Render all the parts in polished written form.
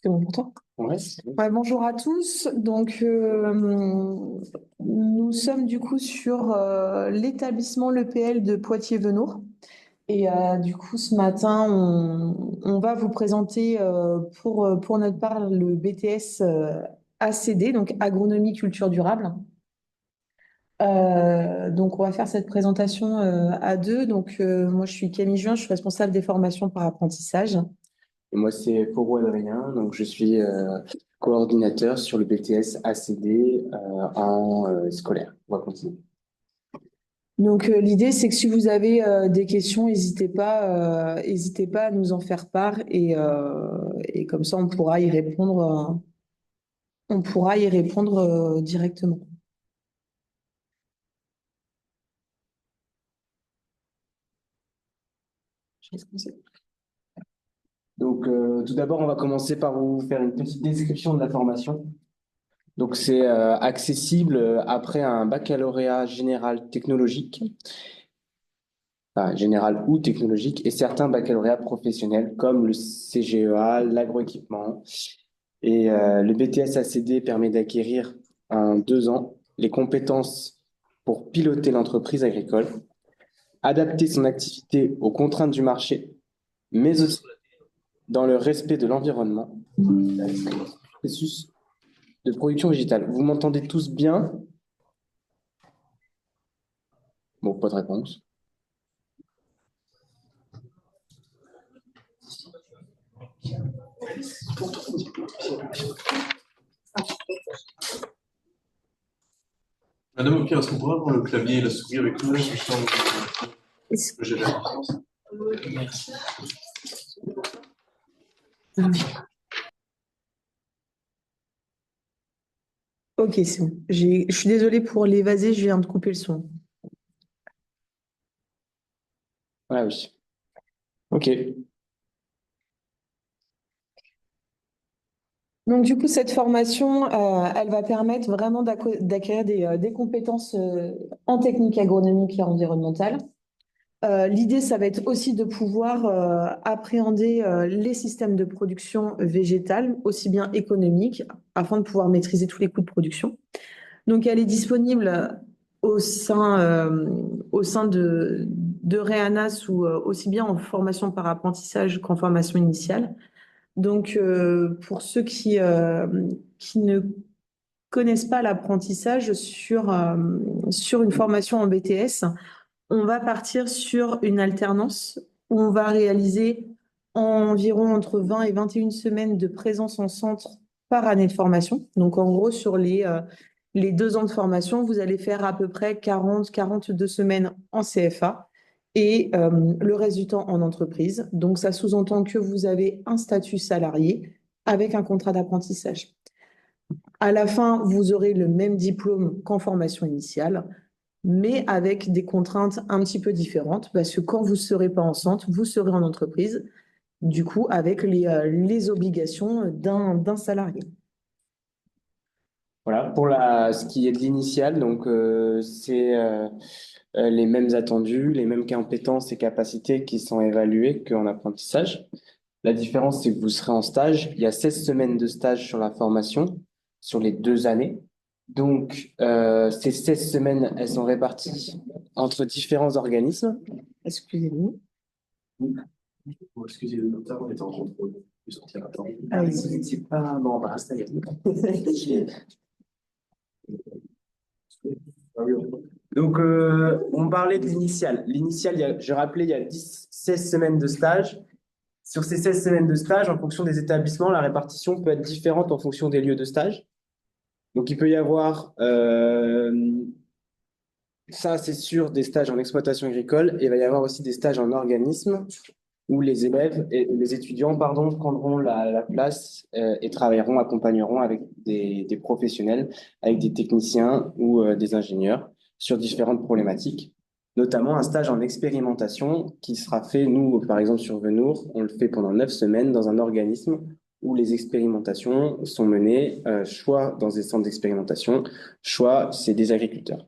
C'est bon pour toi? Ouais, c'est bon. Ouais, bonjour à tous. Nous sommes du coup sur l'établissement l'EPL de Poitiers-Venours. Du coup, ce matin, on va vous présenter pour notre part le BTS ACD, donc Agronomie Culture Durable. Donc, on va faire cette présentation à deux. Moi, je suis Camille Juin, je suis responsable des formations par apprentissage. Et moi, c'est Foro Adrien, donc je suis coordinateur sur le BTS ACD en scolaire. On va continuer. L'idée, c'est que si vous avez des questions, n'hésitez pas à nous en faire part et comme ça, on pourra y répondre directement. Je laisse commencer. Donc, tout d'abord, on va commencer par vous faire une petite description de la formation. Donc, c'est accessible après un baccalauréat général technologique, enfin, général ou technologique, et certains baccalauréats professionnels comme le CGEA, l'agroéquipement. Et le BTS ACD permet d'acquérir en 2 ans les compétences pour piloter l'entreprise agricole, adapter son activité aux contraintes du marché, mais aussi dans le respect de l'environnement, processus de production végétale. Vous m'entendez tous bien? Bon, pas de réponse. Madame, au pire, est-ce qu'on pourrait avoir le clavier et la souris avec nous? Est-ce- Que j'ai la licence. Ok, c'est bon. Je suis désolée pour l'évaser, je viens de couper le son. Ah oui. Ok. Donc, du coup, cette formation, elle va permettre vraiment d'acquérir des compétences en technique agronomique et environnementale. L'idée, ça va être aussi de pouvoir appréhender les systèmes de production végétale, aussi bien économiques, afin de pouvoir maîtriser tous les coûts de production. Donc, elle est disponible au sein de Reanas ou aussi bien en formation par apprentissage qu'en formation initiale. Pour ceux qui ne connaissent pas l'apprentissage sur une formation en BTS, on va partir sur une alternance où on va réaliser environ entre 20 et 21 semaines de présence en centre par année de formation. Donc, en gros, sur les 2 ans de formation, vous allez faire à peu près 42 semaines en CFA et le reste du temps en entreprise. Donc, ça sous-entend que vous avez un statut salarié avec un contrat d'apprentissage. À la fin, vous aurez le même diplôme qu'en formation initiale, mais avec des contraintes un petit peu différentes, parce que quand vous ne serez pas en centre, vous serez en entreprise, du coup, avec les obligations d'un salarié. Voilà. Pour ce qui est de l'initial, donc c'est les mêmes attendus, les mêmes compétences et capacités qui sont évaluées qu'en apprentissage. La différence, c'est que vous serez en stage. Il y a 16 semaines de stage sur la formation, sur les 2 années. Donc, ces 16 semaines, elles sont réparties entre différents organismes. Excusez-moi. Oh, excusez-moi, on était en contrôle. Je vais sortir à temps. Ah oui. C'est pas... Bon, on va rester avec nous. Ah oui, Donc, on parlait de l'initial. L'initial, je rappelais, il y a 16 semaines de stage. Sur ces 16 semaines de stage, en fonction des établissements, la répartition peut être différente en fonction des lieux de stage. Donc, il peut y avoir, ça c'est sûr, des stages en exploitation agricole, et il va y avoir aussi des stages en organisme où les élèves et les étudiants, pardon, prendront la place et travailleront, accompagneront avec des professionnels, avec des techniciens ou des ingénieurs sur différentes problématiques, notamment un stage en expérimentation qui sera fait, nous, par exemple, sur Venours, on le fait pendant 9 semaines dans un organisme où les expérimentations sont menées, soit dans des centres d'expérimentation, soit c'est des agriculteurs.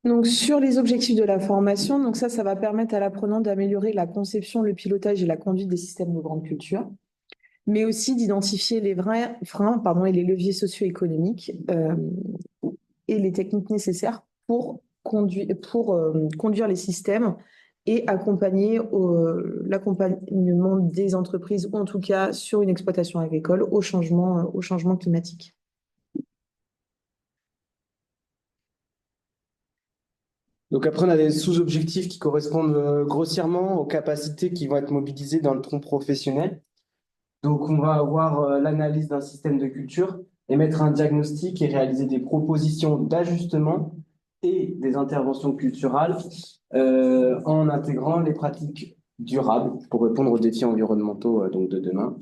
Donc, sur les objectifs de la formation, donc ça va permettre à l'apprenant d'améliorer la conception, le pilotage et la conduite des systèmes de grande culture, mais aussi d'identifier les vrais freins, pardon, et les leviers socio-économiques et les techniques nécessaires pour conduire les systèmes et accompagner l'accompagnement des entreprises, ou en tout cas sur une exploitation agricole, au changement climatique. Donc après, on a des sous-objectifs qui correspondent grossièrement aux capacités qui vont être mobilisées dans le tronc professionnel. Donc on va avoir l'analyse d'un système de culture, émettre un diagnostic et réaliser des propositions d'ajustement et des interventions culturales en intégrant les pratiques durables pour répondre aux défis environnementaux donc de demain.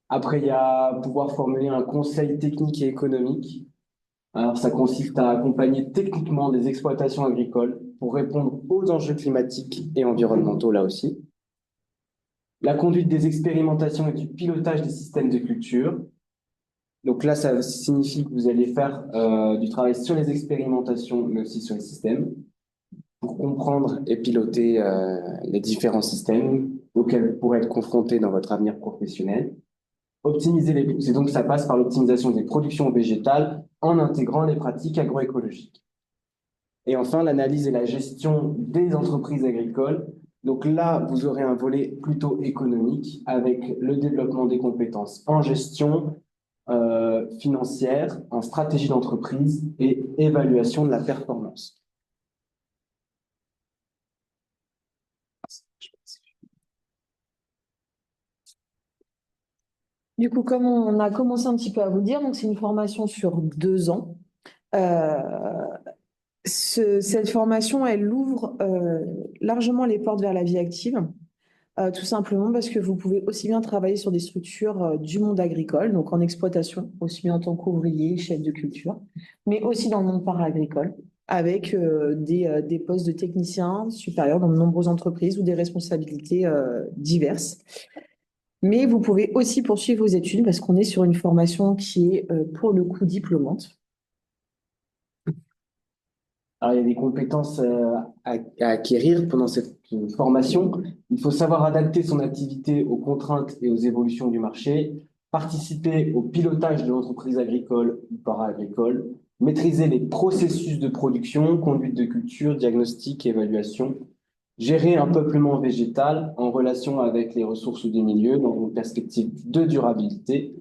Après, il y a pouvoir formuler un conseil technique et économique. Alors, ça consiste à accompagner techniquement des exploitations agricoles pour répondre aux enjeux climatiques et environnementaux là aussi. La conduite des expérimentations et du pilotage des systèmes de culture. Donc là, ça signifie que vous allez faire du travail sur les expérimentations, mais aussi sur les systèmes, pour comprendre et piloter les différents systèmes auxquels vous pourrez être confrontés dans votre avenir professionnel. Optimiser c'est donc ça passe par l'optimisation des productions végétales en intégrant les pratiques agroécologiques. Et enfin, l'analyse et la gestion des entreprises agricoles. Donc là, vous aurez un volet plutôt économique avec le développement des compétences en gestion financière, en stratégie d'entreprise et évaluation de la performance. Du coup, comme on a commencé un petit peu à vous dire, donc c'est une formation sur 2 ans. Euh, cette formation, elle ouvre largement les portes vers la vie active, tout simplement parce que vous pouvez aussi bien travailler sur des structures du monde agricole, donc en exploitation, aussi bien en tant qu'ouvrier, chef de culture, mais aussi dans le monde para-agricole, avec des postes de techniciens supérieurs dans de nombreuses entreprises ou des responsabilités diverses. Mais vous pouvez aussi poursuivre vos études parce qu'on est sur une formation qui est pour le coup diplômante. Alors, il y a des compétences à acquérir pendant cette formation. Il faut savoir adapter son activité aux contraintes et aux évolutions du marché, participer au pilotage de l'entreprise agricole ou para-agricole, maîtriser les processus de production, conduite de culture, diagnostic, évaluation, gérer un peuplement végétal en relation avec les ressources des milieux dans une perspective de durabilité,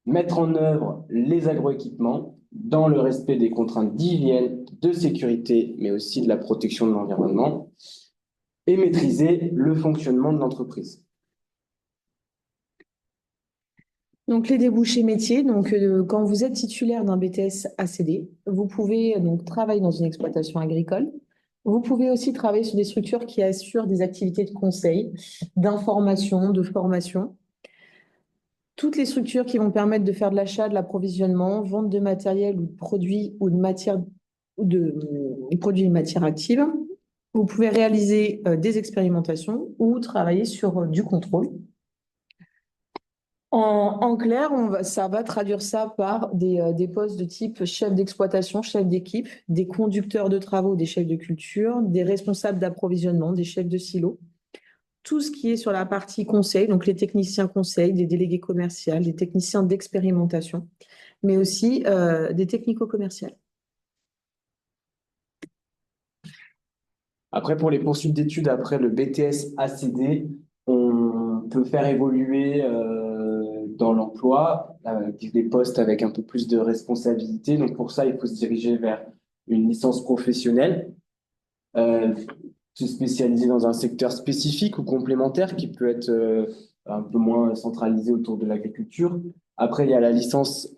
mettre en œuvre les agroéquipements dans le respect des contraintes d'hygiène, de sécurité, mais aussi de la protection de l'environnement, et maîtriser le fonctionnement de l'entreprise. Donc les débouchés métiers, donc quand vous êtes titulaire d'un BTS ACD, vous pouvez donc travailler dans une exploitation agricole. Vous pouvez aussi travailler sur des structures qui assurent des activités de conseil, d'information, de formation. Toutes les structures qui vont permettre de faire de l'achat, de l'approvisionnement, vente de matériel ou de produits ou de matières ou de produits et matières actives. Vous pouvez réaliser des expérimentations ou travailler sur du contrôle. En clair, ça va traduire ça par des postes de type chef d'exploitation, chef d'équipe, des conducteurs de travaux, des chefs de culture, des responsables d'approvisionnement, des chefs de silo. Tout ce qui est sur la partie conseil, donc les techniciens conseils, des délégués commerciaux, des techniciens d'expérimentation, mais aussi des technico-commerciales. Après, pour les poursuites d'études après le BTS ACD, on peut faire évoluer dans l'emploi des postes avec un peu plus de responsabilité. Donc pour ça, il faut se diriger vers une licence professionnelle, se spécialiser dans un secteur spécifique ou complémentaire qui peut être un peu moins centralisé autour de l'agriculture. Après, il y a la licence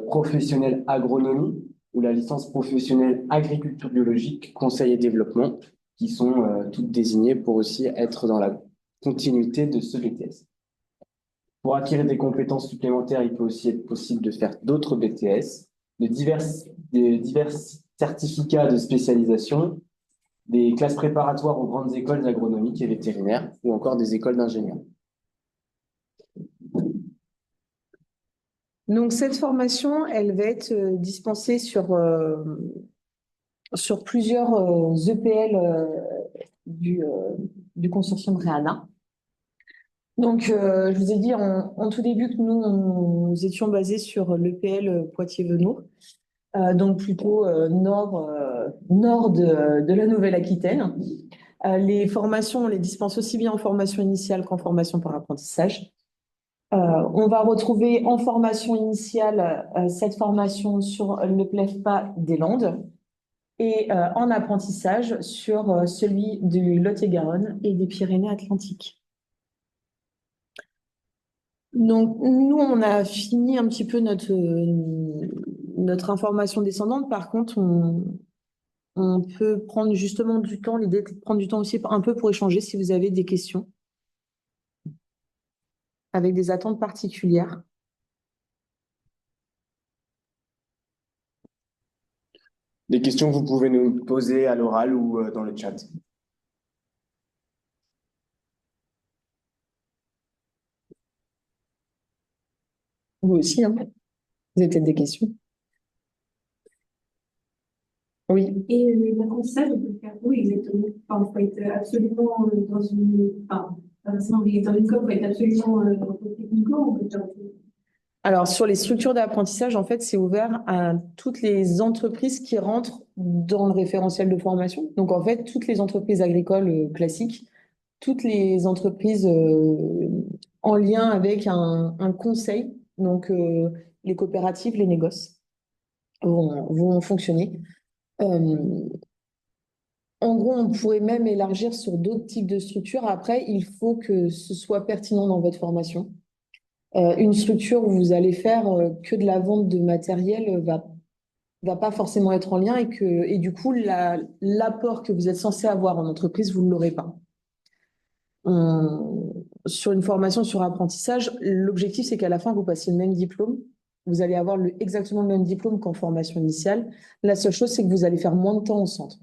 professionnelle agronomie ou la licence professionnelle agriculture biologique, conseil et développement, qui sont toutes désignées pour aussi être dans la continuité de ce BTS. Pour acquérir des compétences supplémentaires, il peut aussi être possible de faire d'autres BTS, de divers certificats de spécialisation, des classes préparatoires aux grandes écoles agronomiques et vétérinaires, ou encore des écoles d'ingénieurs. Donc cette formation, elle va être dispensée sur sur plusieurs EPL du consortium Reana. Donc, je vous ai dit en tout début que nous étions basés sur l'EPL Poitiers-Venoux, donc plutôt nord de la Nouvelle-Aquitaine. Les formations, on les dispense aussi bien en formation initiale qu'en formation par apprentissage. On va retrouver en formation initiale cette formation sur le PLEFPA des Landes et en apprentissage sur celui du Lot-et-Garonne et des Pyrénées-Atlantiques. Donc, nous, on a fini un petit peu notre information descendante. Par contre, on peut prendre justement du temps, l'idée de prendre du temps aussi un peu pour échanger si vous avez des questions avec des attentes particulières. Des questions que vous pouvez nous poser à l'oral ou dans le chat. Vous aussi, hein. Vous avez peut-être des questions? Oui. Et l'apprentissage, on peut faire où exactement? Enfin, il faut être absolument dans une. Enfin, pas forcément, mais dans une COP, il faut être absolument dans le technico, on peut faire. Alors, sur les structures d'apprentissage, en fait, c'est ouvert à toutes les entreprises qui rentrent dans le référentiel de formation. Donc, en fait, toutes les entreprises agricoles classiques, toutes les entreprises en lien avec un conseil, donc les coopératives, les négoces, vont fonctionner. En gros, on pourrait même élargir sur d'autres types de structures. Après, il faut que ce soit pertinent dans votre formation. Une structure où vous allez faire que de la vente de matériel va pas forcément être en lien et du coup, l'apport que vous êtes censé avoir en entreprise, vous ne l'aurez pas. Sur une formation sur apprentissage, l'objectif, c'est qu'à la fin, vous passiez le même diplôme. Vous allez avoir exactement le même diplôme qu'en formation initiale. La seule chose, c'est que vous allez faire moins de temps au centre.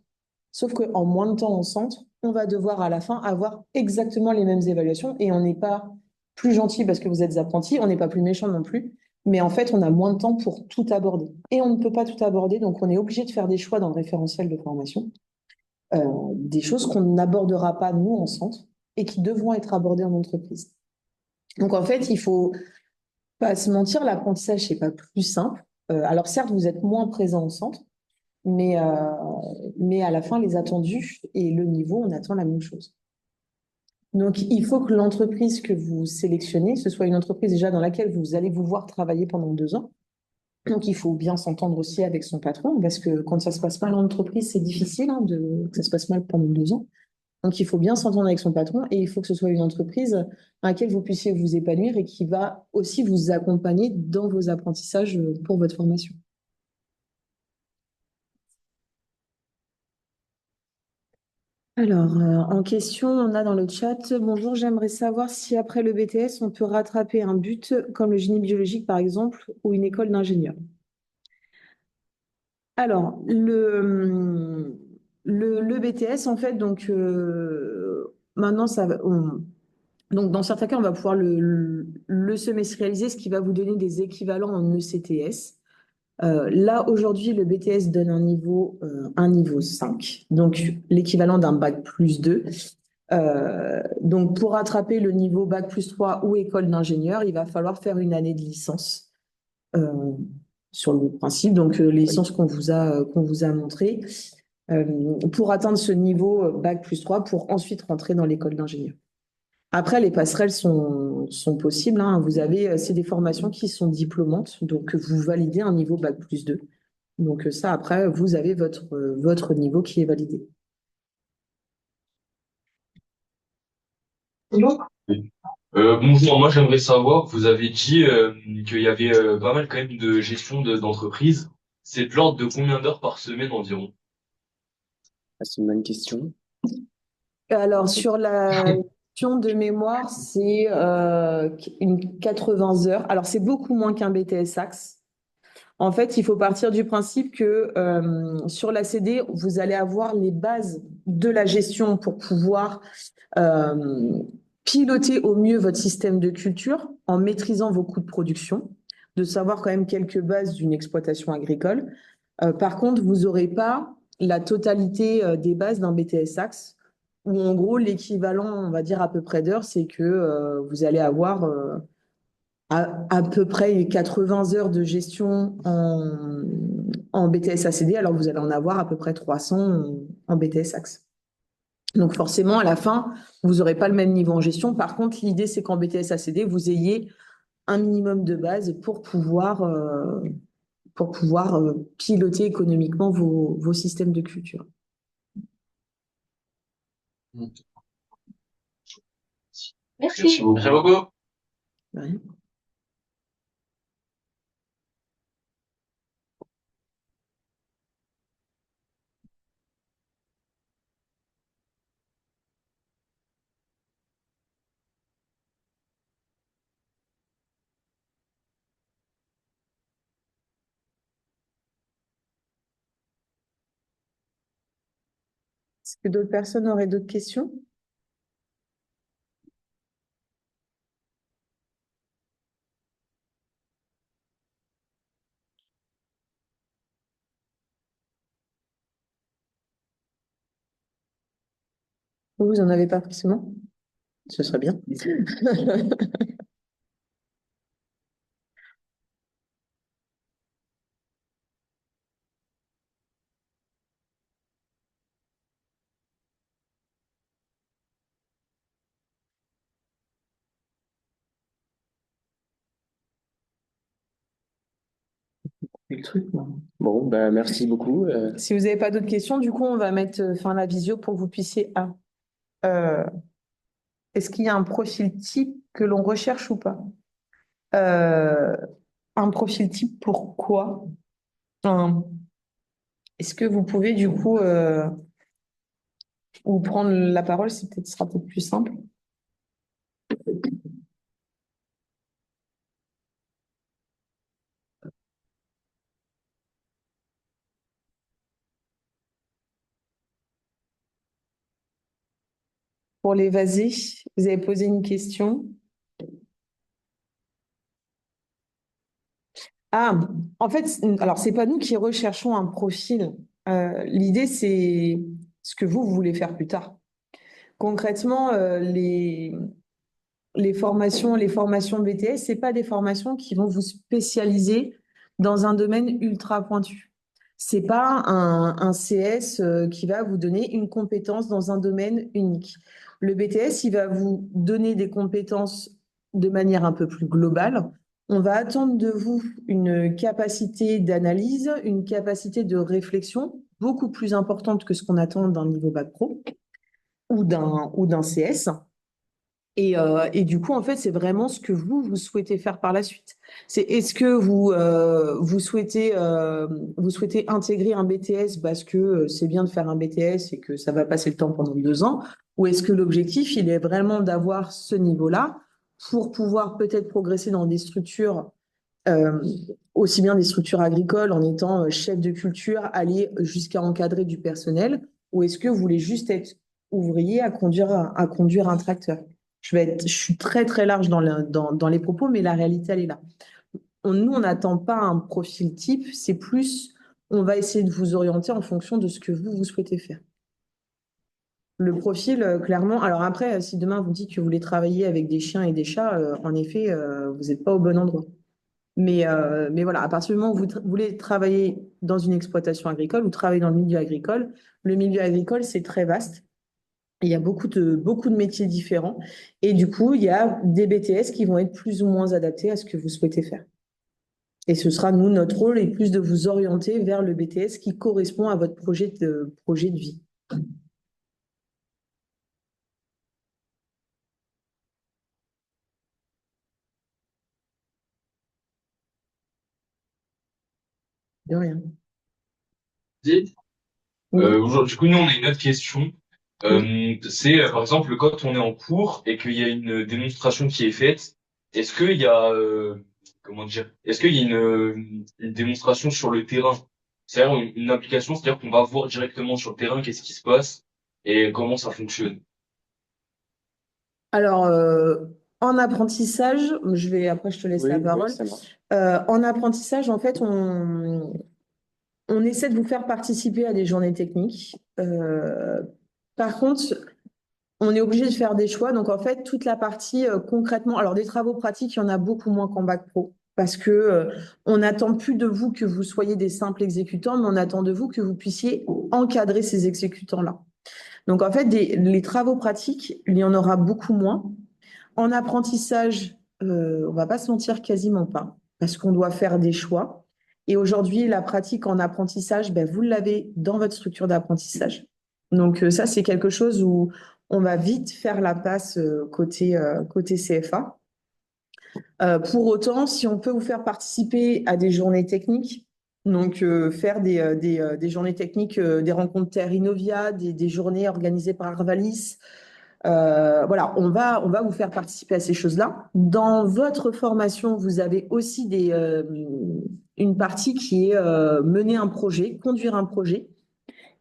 Sauf qu'en moins de temps au centre, on va devoir à la fin avoir exactement les mêmes évaluations et on n'est pas plus gentil parce que vous êtes apprenti, on n'est pas plus méchant non plus, mais en fait, on a moins de temps pour tout aborder. Et on ne peut pas tout aborder, donc on est obligé de faire des choix dans le référentiel de formation, des choses qu'on n'abordera pas nous en centre et qui devront être abordées en entreprise. Donc en fait, il faut pas se mentir, l'apprentissage, c'est pas plus simple. Alors certes, vous êtes moins présent au centre, mais à la fin, les attendus et le niveau, on attend la même chose. Donc, il faut que l'entreprise que vous sélectionnez, ce soit une entreprise déjà dans laquelle vous allez vous voir travailler pendant 2 ans. Donc, il faut bien s'entendre aussi avec son patron, parce que quand ça se passe mal en entreprise, c'est difficile que ça se passe mal pendant 2 ans. Donc, il faut bien s'entendre avec son patron et il faut que ce soit une entreprise à laquelle vous puissiez vous épanouir et qui va aussi vous accompagner dans vos apprentissages pour votre formation. Alors, en question, on a dans le chat, bonjour, j'aimerais savoir si après le BTS, on peut rattraper un but comme le génie biologique, par exemple, ou une école d'ingénieur. Alors, le BTS, en fait, donc, maintenant, donc, dans certains cas, on va pouvoir le semestrialiser, ce qui va vous donner des équivalents en ECTS. Là, aujourd'hui, le BTS donne un niveau 5, donc l'équivalent d'un bac plus 2. Donc, pour rattraper le niveau bac plus 3 ou école d'ingénieur, il va falloir faire une année de licence sur le principe, donc les licences qu'on vous a montrées, pour atteindre ce niveau bac plus 3 pour ensuite rentrer dans l'école d'ingénieur. Après, les passerelles sont possibles, hein. C'est des formations qui sont diplômantes, donc vous validez un niveau bac plus 2. Donc ça, après, vous avez votre niveau qui est validé. Bonjour, moi j'aimerais savoir, vous avez dit qu'il y avait pas mal quand même de gestion d'entreprise. C'est de l'ordre de combien d'heures par semaine environ? Ah, c'est une bonne question. Alors, sur la question de mémoire, c'est une 80 heures. Alors, c'est beaucoup moins qu'un BTS Axe. En fait, il faut partir du principe que sur la CD, vous allez avoir les bases de la gestion pour pouvoir piloter au mieux votre système de culture en maîtrisant vos coûts de production, de savoir quand même quelques bases d'une exploitation agricole. Par contre, vous n'aurez pas la totalité des bases d'un BTS Axe, où en gros, l'équivalent, on va dire à peu près d'heures, c'est que vous allez avoir à peu près 80 heures de gestion en BTS ACD, alors que vous allez en avoir à peu près 300 en BTS Axe. Donc forcément, à la fin, vous n'aurez pas le même niveau en gestion. Par contre, l'idée, c'est qu'en BTS ACD, vous ayez un minimum de base pour pouvoir piloter économiquement vos systèmes de culture. Merci beaucoup. Merci beaucoup. Ouais. Est-ce que d'autres personnes auraient d'autres questions? Vous n'en avez pas forcément? Ce serait bien. Le truc, moi. Bon, ben, merci beaucoup. Si vous n'avez pas d'autres questions, du coup, on va mettre fin à la visio pour que vous puissiez. Euh, est-ce qu'il y a un profil type que l'on recherche ou pas? Euh, un profil type pour quoi? Un- Est-ce que vous pouvez, du coup, ou prendre la parole, sera peut-être plus simple. Pour l'évaser, vous avez posé une question. Ah, en fait, alors c'est pas nous qui recherchons un profil. L'idée, c'est ce que vous voulez faire plus tard. Concrètement, les formations BTS, c'est pas des formations qui vont vous spécialiser dans un domaine ultra pointu. C'est pas un CS qui va vous donner une compétence dans un domaine unique. Le BTS, il va vous donner des compétences de manière un peu plus globale. On va attendre de vous une capacité d'analyse, une capacité de réflexion beaucoup plus importante que ce qu'on attend d'un niveau bac pro ou d'un CS. Et du coup, en fait, c'est vraiment ce que vous souhaitez faire par la suite. C'est est-ce que vous souhaitez intégrer un BTS parce que c'est bien de faire un BTS et que ça va passer le temps pendant 2 ans, ou est-ce que l'objectif, il est vraiment d'avoir ce niveau-là pour pouvoir peut-être progresser dans des structures, euh, aussi bien des structures agricoles en étant chef de culture, aller jusqu'à encadrer du personnel, ou est-ce que vous voulez juste être ouvrier à conduire un tracteur? Je suis très très large dans les propos, mais la réalité, elle est là. Nous, on n'attend pas un profil type, c'est plus, on va essayer de vous orienter en fonction de ce que vous souhaitez faire. Le profil, clairement, alors après, si demain vous dites que vous voulez travailler avec des chiens et des chats, en effet, vous n'êtes pas au bon endroit. Mais voilà, à partir du moment où vous voulez travailler dans une exploitation agricole ou travailler dans le milieu agricole, c'est très vaste. Il y a beaucoup de métiers différents. Et du coup, il y a des BTS qui vont être plus ou moins adaptés à ce que vous souhaitez faire. Et ce sera, nous, notre rôle est plus de vous orienter vers le BTS qui correspond à votre projet de vie. De rien. Dis, Oui. du coup, nous, on a une autre question. C'est, par exemple, quand on est en cours et qu'il y a une démonstration qui est faite, est-ce qu'il y a, comment dire, est-ce qu'il y a une démonstration sur le terrain? C'est-à-dire une application, c'est-à-dire qu'on va voir directement sur le terrain qu'est-ce qui se passe et comment ça fonctionne. Alors, en apprentissage, après je te laisse la Oui, oui, parole. ça marche. En apprentissage, en fait, On essaie de vous faire participer à des journées techniques. Par contre, on est obligé de faire des choix. Donc, en fait, toute la partie concrètement, alors des travaux pratiques, il y en a beaucoup moins qu'en bac pro. Parce que on n'attend plus de vous que vous soyez des simples exécutants, mais on attend de vous que vous puissiez encadrer ces exécutants-là. Donc, en fait, les travaux pratiques, il y en aura beaucoup moins. En apprentissage, on va pas se mentir, quasiment pas, parce qu'on doit faire des choix. Et aujourd'hui, la pratique en apprentissage, ben, vous l'avez dans votre structure d'apprentissage. Donc ça, c'est quelque chose où on va vite faire la passe côté CFA. Pour autant, si on peut vous faire participer à des journées techniques, donc faire des journées techniques, des rencontres Terre Innovia, des journées organisées par Arvalis, voilà, on va vous faire participer à ces choses-là. Dans votre formation, vous avez aussi une partie qui est mener un projet, conduire un projet.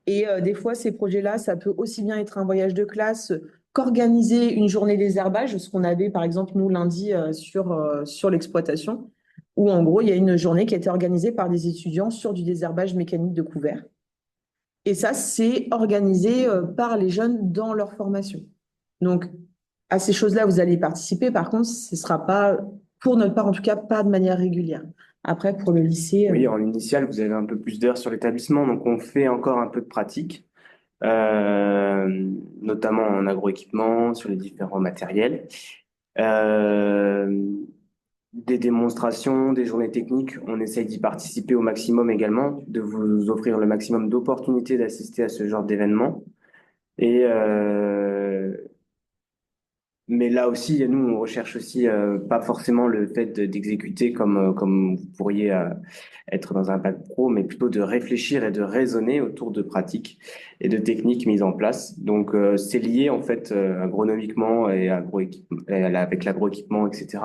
Et des fois, ces projets-là, ça peut aussi bien être un voyage de classe qu'organiser une journée désherbage, ce qu'on avait par exemple nous lundi sur l'exploitation, où en gros, il y a une journée qui a été organisée par des étudiants sur du désherbage mécanique de couverts. Et ça, c'est organisé par les jeunes dans leur formation. Donc, à ces choses-là, vous allez participer. Par contre, ce ne sera pas, pour notre part en tout cas, pas de manière régulière. Après, pour le lycée, Oui, en initial, vous avez un peu plus d'heures sur l'établissement, donc on fait encore un peu de pratique, notamment en agroéquipement, sur les différents matériels. Euh, des démonstrations, des journées techniques, on essaye d'y participer au maximum également, de vous offrir le maximum d'opportunités d'assister à ce genre d'événements. Et mais là aussi, nous, on recherche aussi pas forcément le fait d'exécuter comme vous pourriez être dans un bac pro, mais plutôt de réfléchir et de raisonner autour de pratiques et de techniques mises en place. Donc, c'est lié en fait agronomiquement et avec l'agroéquipement, etc.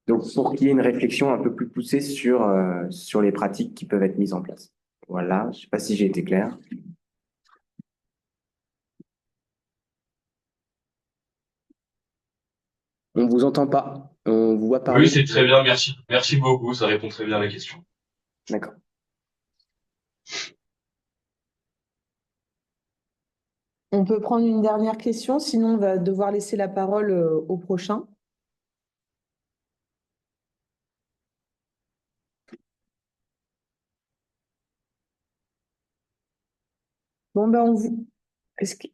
Donc, pour qu'il y ait une réflexion un peu plus poussée sur les pratiques qui peuvent être mises en place. Voilà, je sais pas si j'ai été clair. On vous entend pas, on vous voit Oui, parler. c'est très bien, merci. Merci beaucoup, ça répond très bien à la question. D'accord. on peut prendre une dernière question, sinon on va devoir laisser la parole au prochain. Bon, ben, est-ce que-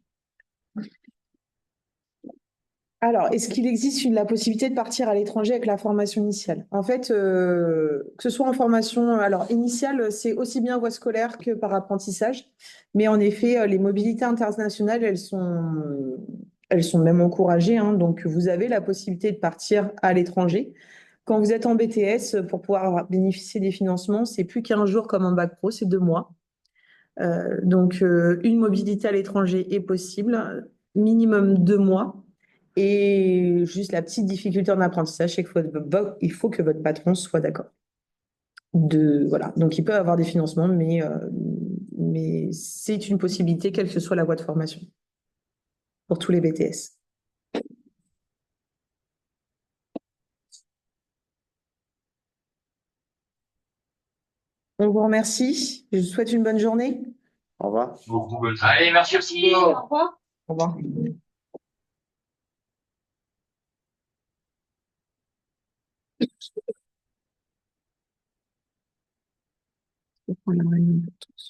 Alors, est-ce qu'il existe la possibilité de partir à l'étranger avec la formation initiale? En fait, que ce soit en formation, alors initiale, c'est aussi bien voie scolaire que par apprentissage. Mais en effet, les mobilités internationales, elles sont même encouragées, hein. Donc, vous avez la possibilité de partir à l'étranger. Quand vous êtes en BTS, pour pouvoir bénéficier des financements, c'est plus qu'1 jour comme en bac pro, c'est 2 mois. Donc, une mobilité à l'étranger est possible, minimum 2 mois. Et juste la petite difficulté en apprentissage, c'est qu'il faut que votre patron soit d'accord. Voilà. Donc, il peut avoir des financements, mais c'est une possibilité, quelle que soit la voie de formation, pour tous les BTS. On vous remercie. Je vous souhaite une bonne journée. Au revoir. Beaucoup bonne journée. Allez, merci aussi. Au revoir. Au revoir. Je vais prendre la réunion pour tous.